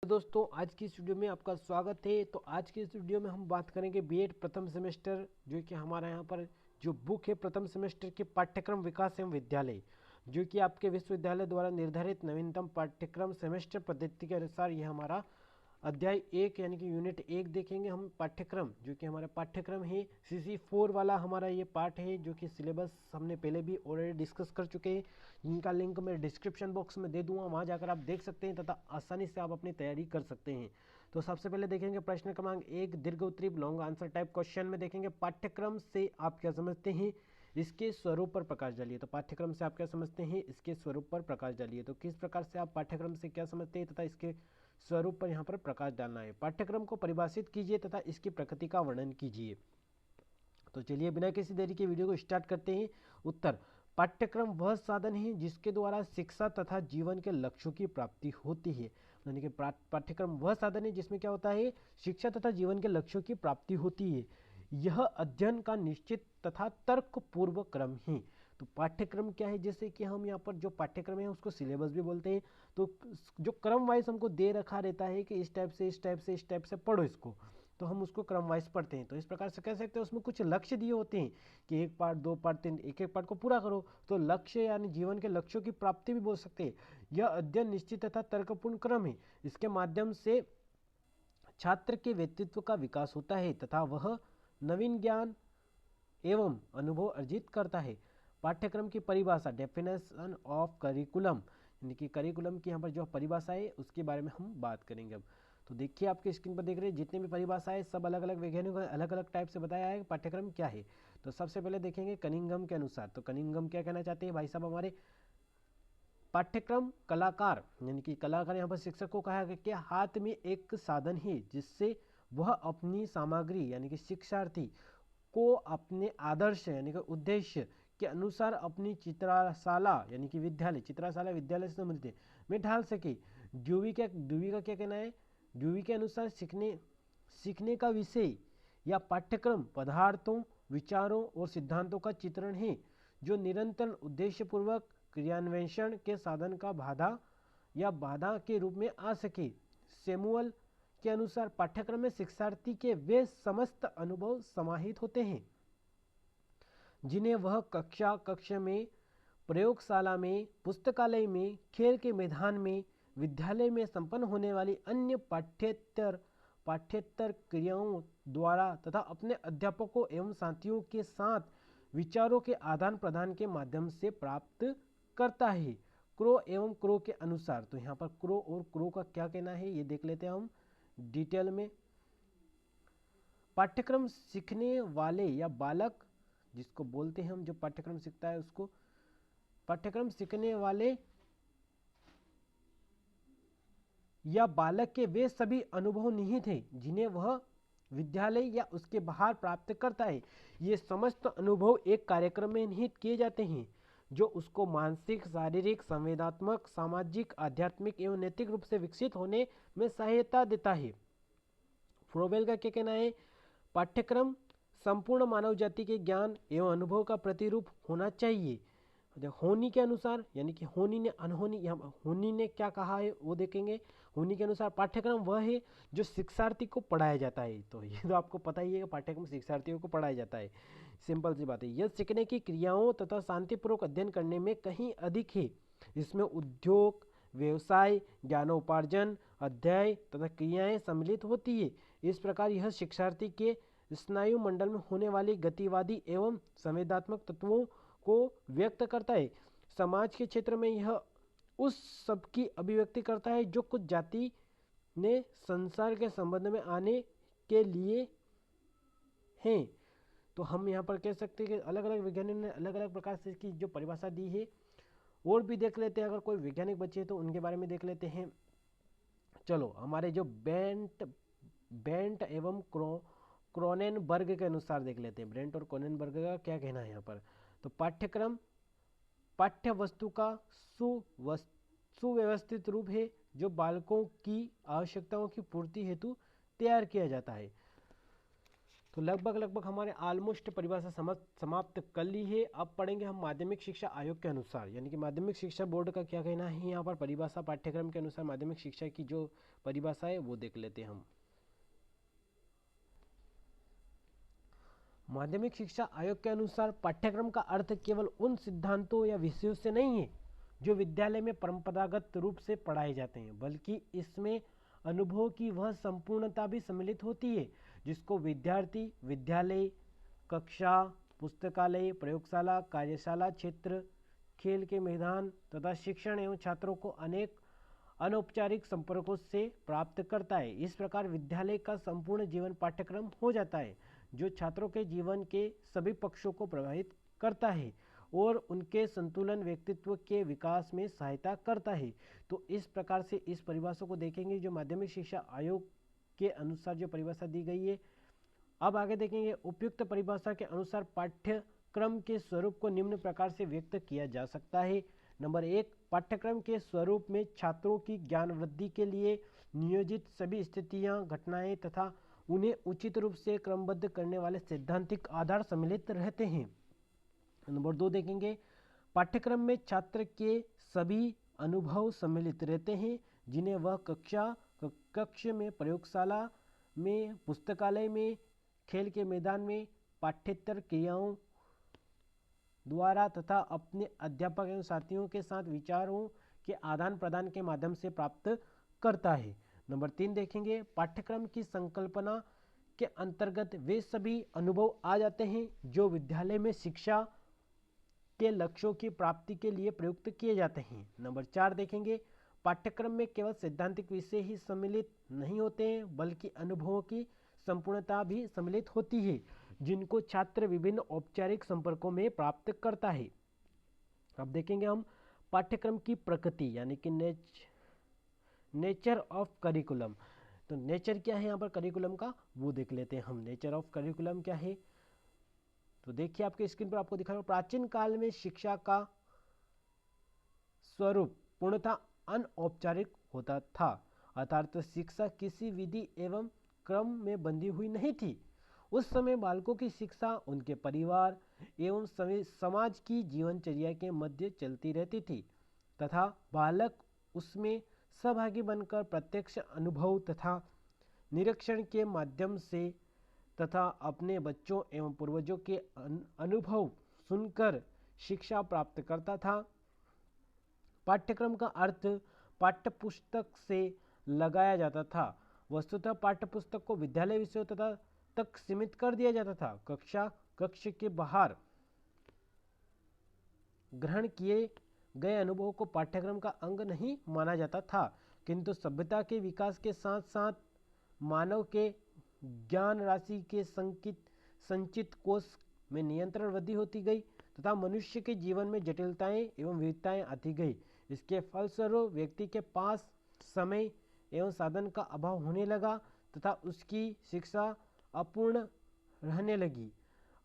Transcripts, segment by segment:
तो दोस्तों आज की इस वीडियो में आपका स्वागत है। तो आज की इस वीडियो में हम बात करेंगे बीएड प्रथम सेमेस्टर, जो कि हमारा यहाँ पर जो बुक है प्रथम सेमेस्टर के पाठ्यक्रम विकास एवं विद्यालय, जो कि आपके विश्वविद्यालय द्वारा निर्धारित नवीनतम पाठ्यक्रम सेमेस्टर पद्धति के अनुसार ये हमारा अध्याय 1 यानी कि यूनिट 1 देखेंगे हम। पाठ्यक्रम जो कि हमारा पाठ्यक्रम है CC4 वाला हमारा ये पार्ट है, जो कि सिलेबस हमने पहले भी ऑलरेडी डिस्कस कर चुके हैं, जिनका लिंक मैं डिस्क्रिप्शन बॉक्स में दे दूंगा, वहां जाकर आप देख सकते हैं तथा आसानी से आप अपनी तैयारी कर सकते हैं। तो सबसे पहले देखेंगे प्रश्न क्रमांक 1, दीर्घ उत्तरी लॉन्ग आंसर टाइप क्वेश्चन में देखेंगे पाठ्यक्रम से आप क्या समझते हैं, इसके स्वरूप पर प्रकाश डालिए। तो पाठ्यक्रम से आप क्या समझते हैं, इसके स्वरूप पर प्रकाश डालिए। तो किस प्रकार से आप पाठ्यक्रम से क्या समझते हैं तथा इसके स्वरूप पर यहाँ पर प्रकाश डालना है। पाठ्यक्रम को परिभाषित कीजिए तथा इसकी प्रकृति का वर्णन कीजिए। तो चलिए बिना किसी देरी के वीडियो को स्टार्ट करते हैं। उत्तर: पाठ्यक्रम वह साधन है जिसके द्वारा शिक्षा तथा जीवन के लक्ष्यों की प्राप्ति होती है। यानी कि पाठ्यक्रम वह साधन है जिसमें क्या होता है, शिक्षा तथा जीवन के लक्ष्यों की प्राप्ति होती है। यह अध्ययन का निश्चित तथा तर्कपूर्व क्रम है। तो पाठ्यक्रम क्या है, जैसे कि हम यहाँ पर जो पाठ्यक्रम है उसको सिलेबस भी बोलते हैं। तो जो क्रम वाइज हमको दे रखा रहता है कि इस टाइप से इस टाइप से इस टाइप से पढ़ो इसको, तो हम उसको क्रम वाइज पढ़ते हैं। तो इस प्रकार से कह सकते हैं उसमें कुछ लक्ष्य दिए होते हैं कि 1 पार्ट 2 पार्ट 3, एक एक पार्ट को पूरा करो। तो लक्ष्य यानी जीवन के लक्ष्यों की प्राप्ति भी बोल सकते हैं। यह अध्ययन निश्चित तथा तर्कपूर्ण क्रम है। इसके माध्यम से छात्र के व्यक्तित्व का विकास होता है तथा वह नवीन ज्ञान एवं अनुभव अर्जित करता है। पाठ्यक्रम की परिभाषा, डेफिनेशन ऑफ करिकुलम, यानी कि करिकुलम की यहाँ पर जो परिभाषा है उसके बारे में हम बात करेंगे अब। तो देखिए आपके स्क्रीन पर देख रहे हैं जितने भी परिभाषा है सब अलग अलग वैज्ञानिकों ने अलग अलग टाइप से बताया है पाठ्यक्रम क्या है। तो सबसे पहले देखेंगे कनिंघम के अनुसार। तो कनिंघम क्या कहना चाहते हैं भाई साहब हमारे, पाठ्यक्रम कलाकार यानी कि कलाकार यहाँ पर शिक्षक को कहा गया कि हाथ में एक साधन है जिससे वह अपनी सामग्री यानी कि शिक्षार्थी को अपने आदर्श यानी कि उद्देश्य के अनुसार अपनी चित्रशाला यानी कि विद्यालय, चित्रशाला विद्यालय से संबंधित में ढाल सके। ड्यूवी का क्या कहना है, ड्यूवी के अनुसार सीखने का विषय या पाठ्यक्रम पदार्थों, विचारों और सिद्धांतों का चित्रण है जो निरंतर उद्देश्यपूर्वक क्रियान्वेषण के साधन का बाधा के रूप में आ सके। सैमुअल के अनुसार पाठ्यक्रम में शिक्षार्थी के वे समस्त अनुभव समाहित होते हैं जिन्हें वह कक्ष में, प्रयोगशाला में, पुस्तकालय में, खेल के मैदान में, विद्यालय में संपन्न होने वाली अन्य पाठ्येतर क्रियाओं द्वारा तथा अपने अध्यापकों एवं साथियों के साथ विचारों के आदान प्रदान के माध्यम से प्राप्त करता है। क्रो एवं क्रो के अनुसार, तो यहाँ पर क्रो और क्रो का क्या कहना है ये देख लेते हैं हम डिटेल में। पाठ्यक्रम सीखने वाले या बालक जिसको बोलते हैं हम, जो पाठ्यक्रम सीखता है उसको, पाठ्यक्रम सीखने वाले या बालक के वे सभी अनुभव निहित हैं जिन्हें वह विद्यालय या उसके बाहर प्राप्त करता है। ये समस्त अनुभव एक कार्यक्रम में निहित किए जाते हैं जो उसको मानसिक, शारीरिक, संवेदनात्मक, सामाजिक, आध्यात्मिक एवं नैतिक रूप से विकसित होने में सहायता देता है। फ्रोबेल का क्या कहना है, पाठ्यक्रम संपूर्ण मानव जाति के ज्ञान एवं अनुभव का प्रतिरूप होना चाहिए। होनी के अनुसार यानी कि होनी ने अनहोनी, यहाँ होनी ने क्या कहा है वो देखेंगे। होनी के अनुसार पाठ्यक्रम वह है जो शिक्षार्थी को पढ़ाया जाता है। तो ये तो आपको पता ही है कि पाठ्यक्रम शिक्षार्थियों को पढ़ाया जाता है, सिंपल सी बात है। यह सीखने की क्रियाओं तथा शांतिपूर्वक अध्ययन करने में कहीं अधिक है। इसमें उद्योग, व्यवसाय, ज्ञानोपार्जन, अध्याय तथा क्रियाएं सम्मिलित होती है। इस प्रकार यह शिक्षार्थी के स्नायु मंडल में होने वाली गतिवादी एवं संवेदनात्मक तत्वों को व्यक्त करता है। समाज के क्षेत्र में यह उस सब की अभिव्यक्ति करता है जो कुछ जाति ने संसार के संबंध में आने के लिए हैं। तो हम यहाँ पर कह सकते हैं कि अलग अलग वैज्ञानिकों ने अलग अलग प्रकार से इसकी जो परिभाषा दी है और भी देख लेते हैं। अगर कोई वैज्ञानिक बचे तो उनके बारे में देख लेते हैं। चलो हमारे जो बेंट एवं क्रोनेनबर्ग के अनुसार देख लेते हैं। ब्रेंट और क्रोनेनबर्ग का क्या कहना है यहाँ पर। तो पाठ्यक्रम पाठ्य वस्तु का सुव्यवस्थित रूप है जो बालकों की आवश्यकताओं की पूर्ति हेतु तैयार किया जाता है। तो लगभग हमारे ऑलमोस्ट परिभाषा समाप्त कर ली है। अब पढ़ेंगे हम माध्यमिक शिक्षा आयोग के अनुसार, यानी कि माध्यमिक शिक्षा बोर्ड का क्या कहना है यहाँ पर परिभाषा पाठ्यक्रम के अनुसार माध्यमिक शिक्षा की जो परिभाषा है वो देख लेते हैं हम। माध्यमिक शिक्षा आयोग के अनुसार पाठ्यक्रम का अर्थ केवल उन सिद्धांतों या विषयों से नहीं है जो विद्यालय में परंपरागत रूप से पढ़ाए जाते हैं, बल्कि इसमें अनुभव की वह संपूर्णता भी सम्मिलित होती है जिसको विद्यार्थी विद्यालय, कक्षा, पुस्तकालय, प्रयोगशाला, कार्यशाला क्षेत्र, खेल के मैदान तथा शिक्षण एवं छात्रों को अनेक अनौपचारिक संपर्कों से प्राप्त करता है। इस प्रकार विद्यालय का संपूर्ण जीवन पाठ्यक्रम हो जाता है जो छात्रों के जीवन के सभी पक्षों को प्रभावित करता है और उनके संतुलन व्यक्तित्व के विकास में सहायता करता है। तो इस प्रकार से इस परिभाषा को देखेंगे जो माध्यमिक शिक्षा आयोग के अनुसार जो परिभाषा दी गई है। अब आगे देखेंगे उपयुक्त परिभाषा के अनुसार पाठ्यक्रम के स्वरूप को निम्न प्रकार से व्यक्त किया जा सकता है। नंबर 1, पाठ्यक्रम के स्वरूप में छात्रों की ज्ञान वृद्धि के लिए नियोजित सभी स्थितियां, घटनाएं तथा उन्हें उचित रूप से क्रमबद्ध करने वाले सैद्धांतिक आधार सम्मिलित रहते हैं। नंबर 2 देखेंगे पाठ्यक्रम में छात्र के सभी अनुभव सम्मिलित रहते हैं जिन्हें वह कक्ष में, प्रयोगशाला में, पुस्तकालय में, खेल के मैदान में, पाठ्येतर क्रियाओं द्वारा तथा अपने अध्यापक एवं साथियों के साथ विचारों के आदान प्रदान के माध्यम से प्राप्त करता है। नंबर 3 देखेंगे पाठ्यक्रम की संकल्पना के अंतर्गत वे सभी अनुभव आ जाते हैं जो विद्यालय में शिक्षा के लक्ष्यों की प्राप्ति के लिए प्रयुक्त किए जाते हैं। नंबर 4 देखेंगे पाठ्यक्रम में केवल सैद्धांतिक विषय ही सम्मिलित नहीं होते हैं बल्कि अनुभवों की संपूर्णता भी सम्मिलित होती है जिनको छात्र विभिन्न औपचारिक संपर्कों में प्राप्त करता है। अब देखेंगे हम पाठ्यक्रम की प्रकृति यानी कि नेचर ऑफ करिकुलम। तो नेचर क्या है यहाँ पर करिकुलम का वो देख लेते हैं हम। नेचर ऑफ करिकुलम क्या है तो देखिए आपके स्क्रीन पर आपको दिखा रहा है। प्राचीन काल में शिक्षा का स्वरूप पूर्णतः अनौपचारिक होता था, अर्थात शिक्षा किसी विधि एवं क्रम में बंधी हुई नहीं थी। उस समय बालकों की शिक्षा उनके परिवार एवं समाज की जीवनचर्या के मध्य चलती रहती थी तथा बालक उसमें सहभागी बनकर प्रत्यक्ष अनुभव तथा निरीक्षण के माध्यम से तथा अपने बच्चों एवं पूर्वजों के अनुभव सुनकर शिक्षा प्राप्त करता था। पाठ्यक्रम का अर्थ पाठ्यपुस्तक से लगाया जाता था। वस्तुतः पाठ्यपुस्तक को विद्यालय विषयों तक सीमित कर दिया जाता था। कक्ष के बाहर ग्रहण किए गए अनुभवों को पाठ्यक्रम का अंग नहीं माना जाता था, किंतु सभ्यता के विकास के साथ साथ मानव के ज्ञान राशि के संचित कोष में नियंत्रण वृद्धि होती गई तथा मनुष्य के जीवन में जटिलताएं एवं विविधताएं आती गई। इसके फलस्वरूप व्यक्ति के पास समय एवं साधन का अभाव होने लगा तथा उसकी शिक्षा अपूर्ण रहने लगी।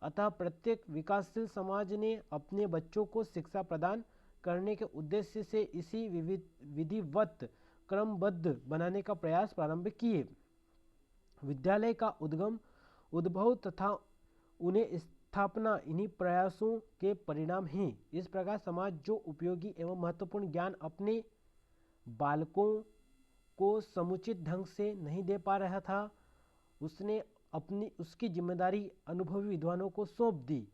अतः प्रत्येक विकासशील समाज ने अपने बच्चों को शिक्षा प्रदान करने के उद्देश्य से इसी विधिवत क्रमबद्ध बनाने का प्रयास प्रारंभ किए। विद्यालय का उद्भव तथा उन्हें स्थापना इन्हीं प्रयासों के परिणाम हैं। इस प्रकार समाज जो उपयोगी एवं महत्वपूर्ण ज्ञान अपने बालकों को समुचित ढंग से नहीं दे पा रहा था, उसने उसकी जिम्मेदारी अनुभवी विद्वानों को सौंप दी।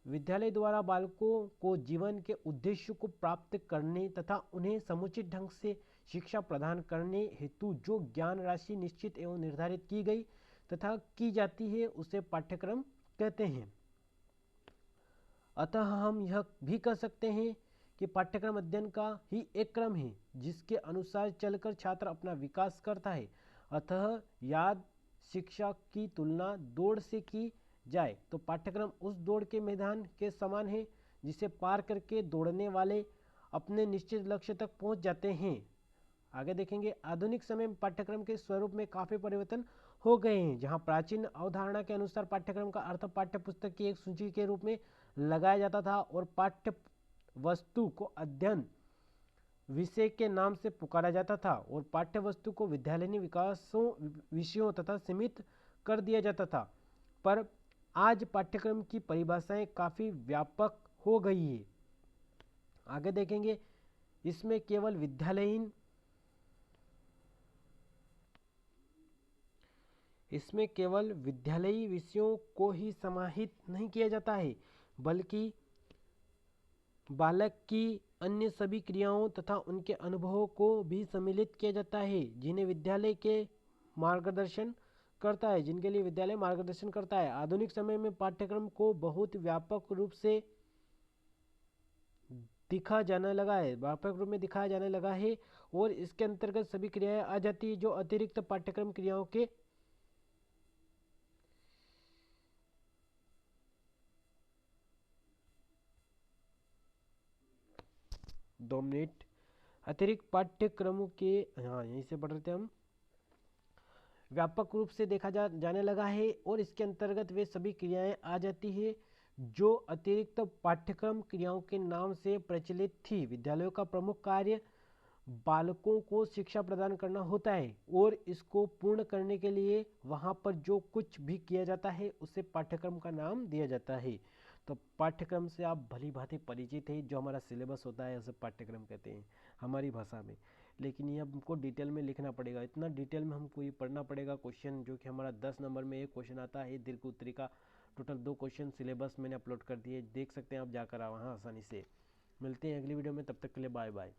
विद्यालय द्वारा बालकों को जीवन के उद्देश्य को प्राप्त करने तथा उन्हें समुचित ढंग से शिक्षा प्रदान करने हेतु जो ज्ञान राशि निश्चित एवं निर्धारित की गई तथा की जाती है उसे पाठ्यक्रम कहते हैं। अतः हम यह भी कह सकते हैं कि पाठ्यक्रम अध्ययन का ही एक क्रम है जिसके अनुसार चलकर छात्र अपना विकास करता है। अतः याद शिक्षा की तुलना दौड़ से की जाए तो पाठ्यक्रम उस दौड़ के मैदान के समान है जिसे पार करके दौड़ने वाले अपने निश्चित लक्ष्य तक पहुंच जाते हैं। आगे देखेंगे आधुनिक समय में पाठ्यक्रम के स्वरूप में काफी परिवर्तन हो गए हैं। जहां प्राचीन अवधारणा के अनुसार पाठ्यक्रम का अर्थ पाठ्य पुस्तक की एक सूची के रूप में लगाया जाता था और पाठ्य वस्तु को अध्ययन विषय के नाम से पुकारा जाता था और पाठ्य वस्तु को विद्यालयीन विषयों तथा सीमित कर दिया जाता था, पर आज पाठ्यक्रम की परिभाषाएं काफ़ी व्यापक हो गई है। आगे देखेंगे, इसमें केवल विद्यालयी विषयों को ही समाहित नहीं किया जाता है, बल्कि बालक की अन्य सभी क्रियाओं तथा उनके अनुभवों को भी सम्मिलित किया जाता है, जिन्हें विद्यालय के मार्गदर्शन करता है जिनके लिए विद्यालय मार्गदर्शन करता है। आधुनिक समय में पाठ्यक्रम को बहुत व्यापक रूप में दिखाया जाने लगा है और इसके अंतर्गत सभी क्रियाएं आ जाती है जो अतिरिक्त पाठ्यक्रम क्रियाओं के 2 मिनट अतिरिक्त पाठ्यक्रमों के, हाँ यहीं से पढ़ रहे थे हम, व्यापक रूप से जाने लगा है और इसके अंतर्गत वे सभी क्रियाएं आ जाती है जो अतिरिक्त पाठ्यक्रम क्रियाओं के नाम से प्रचलित थी। विद्यालयों का प्रमुख कार्य बालकों को शिक्षा प्रदान करना होता है और इसको पूर्ण करने के लिए वहाँ पर जो कुछ भी किया जाता है उसे पाठ्यक्रम का नाम दिया जाता है। तो पाठ्यक्रम से आप भली भांति परिचित है, जो हमारा सिलेबस होता है उसे पाठ्यक्रम कहते हैं हमारी भाषा में। लेकिन ये हमको डिटेल में लिखना पड़ेगा, इतना डिटेल में हमको ये पढ़ना पड़ेगा। क्वेश्चन जो कि हमारा 10 नंबर में एक क्वेश्चन आता है दीर्घ उत्तरी का, टोटल 2 क्वेश्चन सिलेबस मैंने अपलोड कर दिए, देख सकते हैं आप जाकर वहाँ आसानी से। मिलते हैं अगली वीडियो में, तब तक के लिए बाय बाय।